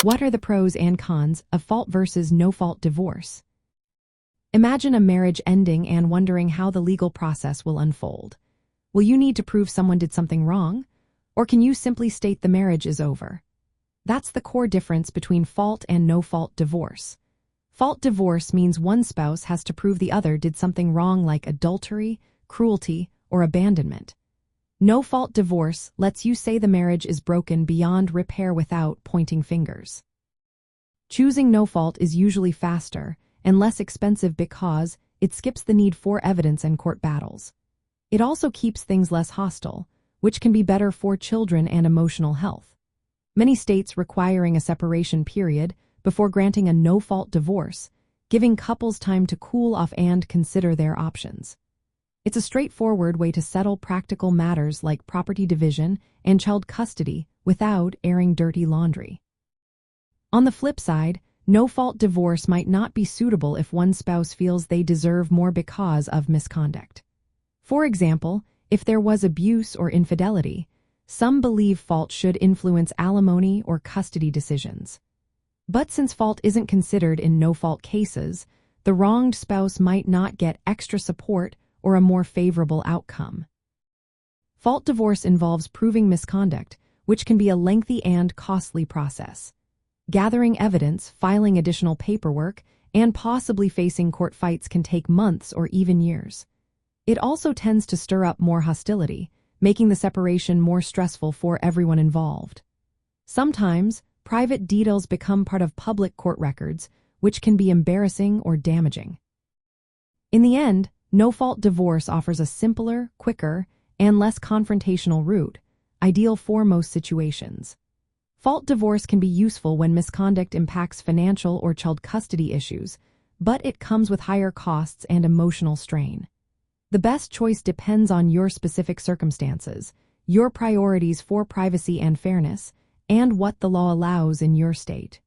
What are the pros and cons of fault versus no-fault divorce? Imagine a marriage ending and wondering how the legal process will unfold. Will you need to prove someone did something wrong? Or can you simply state the marriage is over? That's the core difference between fault and no-fault divorce. Fault divorce means one spouse has to prove the other did something wrong like adultery, cruelty, or abandonment. No-fault divorce lets you say the marriage is broken beyond repair without pointing fingers. Choosing no-fault is usually faster and less expensive because it skips the need for evidence and court battles. It also keeps things less hostile, which can be better for children and emotional health. Many states requiring a separation period before granting a no-fault divorce, giving couples time to cool off and consider their options. It's a straightforward way to settle practical matters like property division and child custody without airing dirty laundry. On the flip side, no-fault divorce might not be suitable if one spouse feels they deserve more because of misconduct. For example, if there was abuse or infidelity, some believe fault should influence alimony or custody decisions. But since fault isn't considered in no-fault cases, the wronged spouse might not get extra support or a more favorable outcome. Fault divorce involves proving misconduct, which can be a lengthy and costly process. Gathering evidence, filing additional paperwork, and possibly facing court fights can take months or even years. It also tends to stir up more hostility, making the separation more stressful for everyone involved. Sometimes, private details become part of public court records, which can be embarrassing or damaging. In the end, no-fault divorce offers a simpler, quicker, and less confrontational route, ideal for most situations. Fault divorce can be useful when misconduct impacts financial or child custody issues, but it comes with higher costs and emotional strain. The best choice depends on your specific circumstances, your priorities for privacy and fairness, and what the law allows in your state.